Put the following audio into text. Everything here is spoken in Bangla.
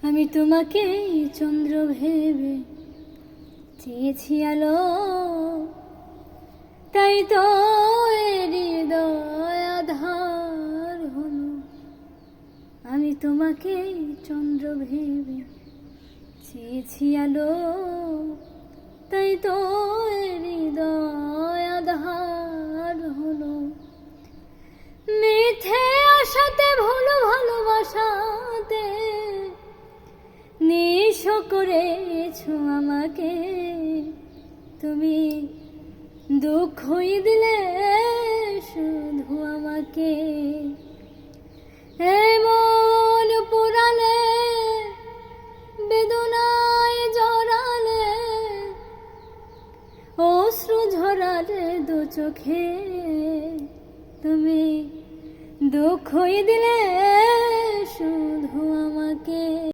আমি তোমাকে চন্দ্র ভেবে চেয়েছি আলো, তাই তো হৃদয় আধার হলো। আমি তোমাকে চন্দ্র ভেবে চেয়েছি আলো, তাই তো হৃদয় আধার হলো। মিথ্যে আশাতে ভুল ভালোবাসাতে নিঃস্ব করেছো আমাকে। তুমি দুঃখই দিলে শুধু আমাকে। এমন পোড়ালে বেদনায় জড়ালে, অশ্রু ঝরালে দু চোখে। তুমি দুঃখই দিলে শুধু আমাকে।